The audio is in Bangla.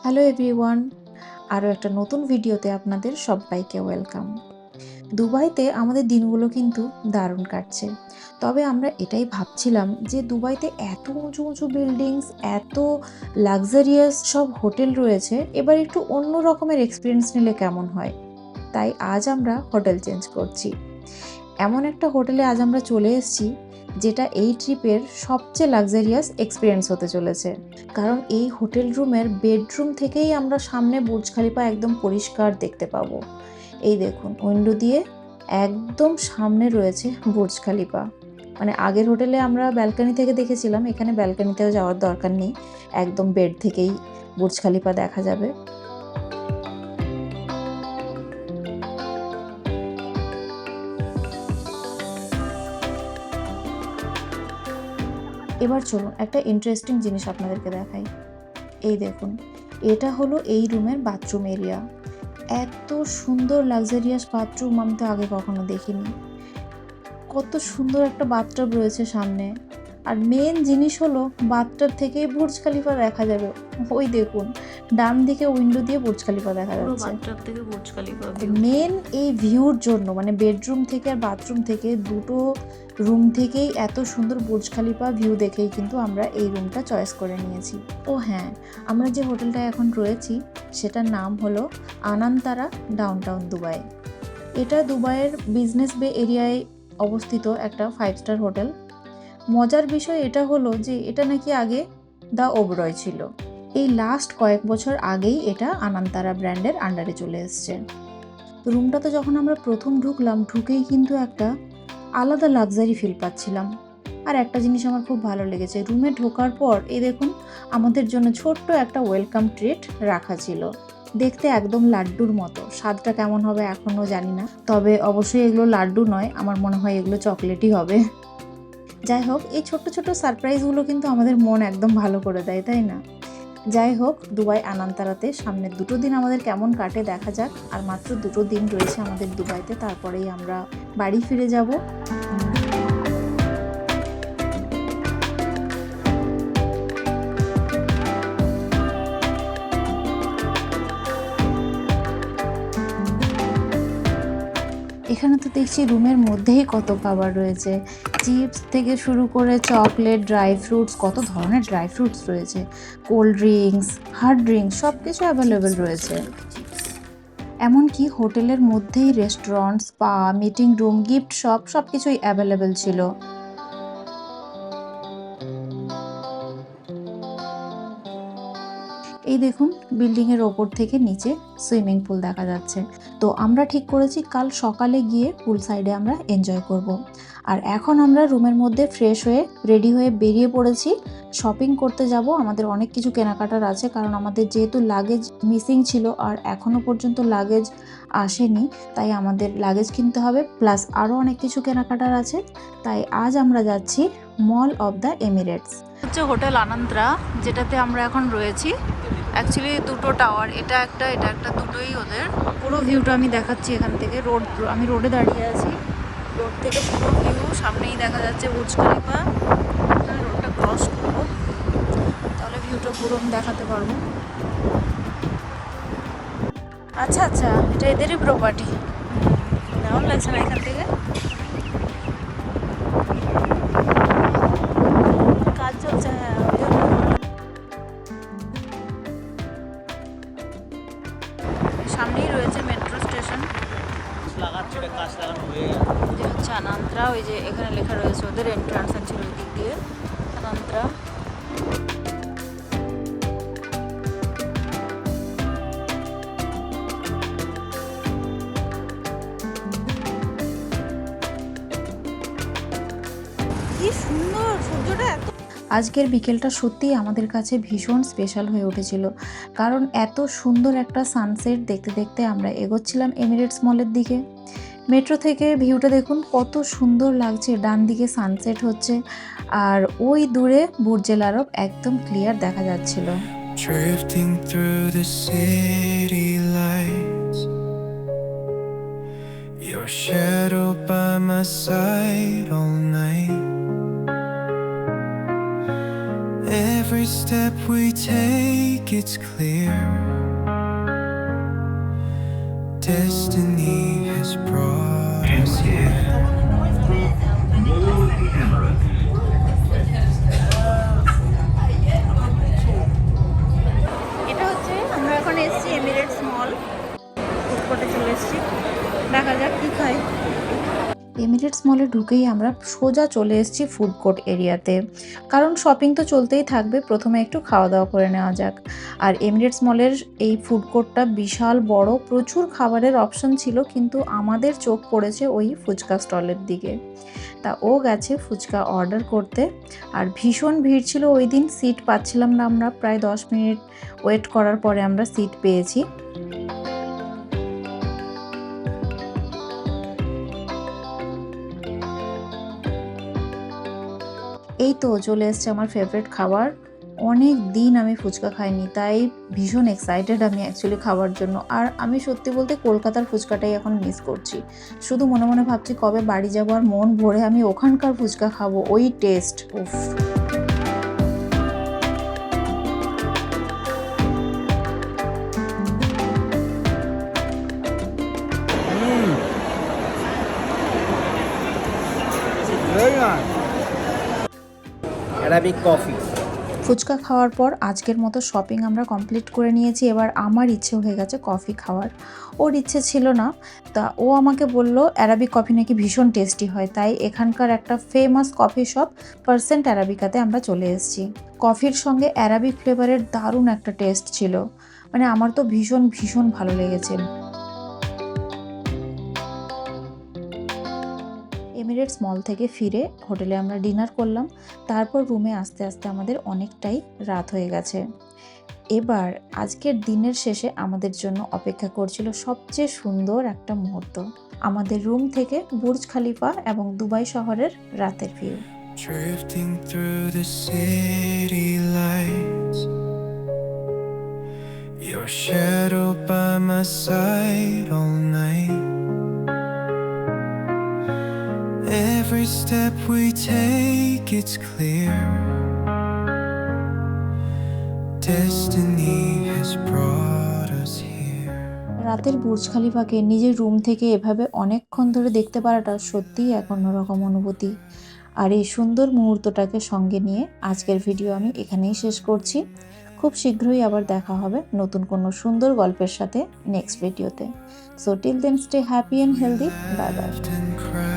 হ্যালো এভরিওয়ান, আরও একটা নতুন ভিডিওতে আপনাদের সবাইকে ওয়েলকাম। দুবাইতে আমাদের দিনগুলো কিন্তু দারুণ কাটছে। তবে আমরা এটাই ভাবছিলাম যে দুবাইতে এত উঁচু উঁচু বিল্ডিংস, এত লাক্সারিয়াস সব হোটেল রয়েছে, এবার একটু অন্য রকমের এক্সপিরিয়েন্স নিলে কেমন হয়। তাই আজ আমরা হোটেল চেঞ্জ করছি। এমন একটা হোটেলে আজ আমরা চলে এসেছি যেটা এই ট্রিপের সবচেয়ে লাক্সারিয়াস এক্সপিরিয়েন্স হতে চলেছে। কারণ এই হোটেল রুমের বেডরুম থেকেই আমরা সামনে বুর্জ খলিফা একদম পরিষ্কার দেখতে পাবো। এই দেখুন, উইন্ডো দিয়ে একদম সামনে রয়েছে বুর্জ খলিফা। মানে আগের হোটেলে আমরা ব্যালকনি থেকে দেখেছিলাম, এখানে ব্যালকনিতেও যাওয়ার দরকার নেই, একদম বেড থেকেই বুর্জ খলিফা দেখা যাবে। এবার চলুন একটা ইন্টারেস্টিং জিনিস আপনাদেরকে দেখাই। এই দেখুন, এটা হলো এই রুমের বাথরুম এরিয়া। এত সুন্দর লাক্সারিয়াস বাথরুম আমি তো আগে কখনো দেখিনি। কত সুন্দর একটা বাথটাব রয়েছে সামনে। আর মেন জিনিস হলো বাথটাব থেকেই বুর্জ খলিফা দেখা যাবে। ওই দেখুন, ডান দিকে উইন্ডো দিয়ে বুর্জ খলিফা দেখা যাচ্ছে। বাথটাব থেকে বুর্জ খলিফা মেন এই ভিউর জন্য, মানে বেডরুম থেকে আর বাথরুম থেকে দুটো রুম থেকেই এত সুন্দর বুর্জ খলিফা ভিউ দেখেই কিন্তু আমরা এই রুমটা চয়েস করে নিয়েছি। ও হ্যাঁ, আমরা যে হোটেলটায় এখন রয়েছি সেটার নাম হলো আনান্তারা ডাউনটাউন দুবাই। এটা দুবাইয়ের বিজনেস বে এরিয়ায় অবস্থিত একটা 5 স্টার হোটেল। মজার বিষয় এটা হলো যে এটা নাকি আগে দ্য ওবরয় ছিল। এই লাস্ট কয়েক বছর আগেই এটা আনান্তারা ব্র্যান্ডের আন্ডারে চলে এসছে। রুমটাতে যখন আমরা প্রথম ঢুকলাম, ঢুকেই কিন্তু একটা আলাদা লাক্সারি ফিল পাচ্ছিলাম। আর একটা জিনিস আমার খুব ভালো লেগেছে, রুমে ঢোকার পর এই দেখুন আমাদের জন্য ছোট্ট একটা ওয়েলকাম ট্রিট রাখা ছিল। দেখতে একদম লাড্ডুর মতো, স্বাদটা কেমন হবে এখনও জানি না, তবে অবশ্যই এগুলো লাড্ডু নয়, আমার মনে হয় এগুলো চকলেটই হবে। যাই হোক, এই ছোট্ট ছোট্ট সারপ্রাইজগুলো কিন্তু আমাদের মন একদম ভালো করে দেয়, তাই না? যাই হোক, দুবাই আনান্তারাতে সামনের 2 দিন আমাদের কেমন কাটে দেখা যাক। আর মাত্র 2 দিন রয়েছে আমাদের দুবাইতে, তারপরেই আমরা বাড়ি ফিরে যাব। এখানে তো দেখছি রুমের মধ্যেই কত খাবার রয়েছে, চিপস থেকে শুরু করে চকলেট, ড্রাই ফ্রুটস, কত ধরনের ড্রাই ফ্রুটস রয়েছে, কোল্ড ড্রিঙ্কস, হার্ড ড্রিঙ্কস, সব কিছু অ্যাভেলেবেল রয়েছে। এমনকি হোটেলের মধ্যেই restaurant, spa, meeting room, gift shop সব কিছুই অ্যাভেলেবেল ছিল। এই দেখুন, বিল্ডিংয়ের ওপর থেকে নিচে সুইমিং পুল দেখা যাচ্ছে। তো আমরা ঠিক করেছি কাল সকালে গিয়ে পুল সাইডে আমরা এনজয় করব। আর এখন আমরা রুমের মধ্যে ফ্রেশ হয়ে রেডি হয়ে বেরিয়ে পড়েছি, শপিং করতে যাব। আমাদের অনেক কিছু কেনাকাটার আছে, কারণ আমাদের যেহেতু লাগেজ মিসিং ছিল আর এখনও পর্যন্ত লাগেজ আসেনি, তাই আমাদের লাগেজ কিনতে হবে, প্লাস আরও অনেক কিছু কেনাকাটার আছে। তাই আজ আমরা যাচ্ছি মল অফ দ্য এমিরেটস। হচ্ছে হোটেল আনন্ত্রা, যেটাতে আমরা এখন রয়েছি। অ্যাকচুয়ালি দুটো টাওয়ার, এটা একটা দুটোই ওদের। পুরো ভিউটা আমি দেখাচ্ছি এখান থেকে। আমি রোডে দাঁড়িয়ে আছি, রোড থেকে পুরো ভিউ সামনেই দেখা যাচ্ছে বুর্জ খলিফা। রোডটা ক্রস করবো, তাহলে ভিউটা পুরো আমি দেখাতে পারবো। আচ্ছা আচ্ছা, এটা এদেরই প্রপার্টি। দারুণ লাগছে না এখান থেকে? কাজ চলছে, হ্যাঁ। সামনেই রয়েছে মেট্রো স্টেশন, যে হচ্ছে আনান্ত্রা। ওই যে এখানে লেখা রয়েছে ওদের এন্ট্রান্স ছিল ওই দিক দিয়ে, আনান্ত্রা। কি সুন্দর সূর্যটা এত। আজকের বিকেলটা সত্যিই আমাদের কাছে ভীষণ স্পেশাল হয়ে উঠেছিল, কারণ এত সুন্দর একটা সানসেট দেখতে দেখতে আমরা এগোচ্ছিলাম এমিরেটস মলের দিকে। মেট্রো থেকে ভিউটা দেখুন কত সুন্দর লাগছে, ডান দিকে সানসেট হচ্ছে আর ওই দূরে বুর্জ আল আরব একদম ক্লিয়ার দেখা যাচ্ছিল। Drifting through the city lights, your shadow by my side all night. Every step we take it's clear. Destiny has brought us here. এটা হচ্ছে আমরা এখন এসেছি এমিরেটস মল, ফুড কোর্টে চলে এসেছি, দেখা যাক কি খাই। এমিরেটস মলে ঢুকেই আমরা সোজা চলে এসেছি ফুড কোর্ট এরিয়াতে, কারণ শপিং তো চলতেই থাকবে, প্রথমে একটু খাওয়া দাওয়া করে নেওয়া যাক। আর এমিরেটস মলের এই ফুড কোর্টটা বিশাল বড়, প্রচুর খাবারের অপশন ছিল, কিন্তু আমাদের চোখ পড়েছে ওই ফুচকা স্টলের দিকে। তা ও গেছে ফুচকা অর্ডার করতে, আর ভীষণ ভিড় ছিল ওই দিন, সিট পাচ্ছিলাম না আমরা, প্রায় 10 মিনিট ওয়েট করার পরে আমরা সিট পেয়েছি। এই তো চলে এসছে আমার ফেভারিট খাবার। অনেক দিন আমি ফুচকা খাইনি, তাই ভীষণ এক্সাইটেড আমি অ্যাকচুয়ালি খাওয়ার জন্য। আর আমি সত্যি বলতে কলকাতার ফুচকাটাই এখন মিস করছি, শুধু মনে মনে ভাবছি কবে বাড়ি যাবো আর মন ভরে আমি ওখানকার ফুচকা খাবো, ওই টেস্ট, উফ। Very nice. Arabic coffee. Fuchka খাওয়ার পর আজকের মতো শপিং আমরা কমপ্লিট করে নিয়েছি। এবার আমার ইচ্ছে হয়ে গেছে কফি খাওয়ার, ওর ইচ্ছে ছিল না। তা ও আমাকে বলল অ্যারাবিক কফি নাকি ভীষণ টেস্টি হয়, তাই এখানকার একটা ফেমাস কফি শপ পার্সেন্ট অ্যারাবিকাতে আমরা চলে এসেছি। কফির সঙ্গে অ্যারাবিক ফ্লেভারের দারুণ একটা টেস্ট ছিল, মানে আমার তো ভীষণ ভীষণ ভালো লেগেছে। এমিরেটস মল থেকে ফিরে হোটেলে আমরা ডিনার করলাম, তারপর রুমে আস্তে আস্তে আমাদের অনেকটাই রাত হয়ে গেছে। এবার আজকের দিনের শেষে আমাদের জন্য অপেক্ষা করছিল সবচেয়ে সুন্দর একটা মুহূর্ত, আমাদের রুম থেকে বুর্জ খালিফা এবং দুবাই শহরের রাতের view. Drifting through the city lights, your shadow by my side all night. Every step we take, it's clear. Destiny has brought us here. রাতের বুর্জ খালিফাকে নিজের রুম থেকে এভাবে অনেকক্ষণ ধরে দেখতে পারাটা সত্যিই এক অন্যরকম অনুভূতি। আর এই সুন্দর মুহূর্তটাকে সঙ্গে নিয়ে আজকের ভিডিও আমি এখানেই শেষ করছি। খুব শীঘ্রই আবার দেখা হবে নতুন কোনো সুন্দর গল্পের সাথে নেক্সট ভিডিওতে। So till then stay happy and healthy, bye bye. Laughed and cried.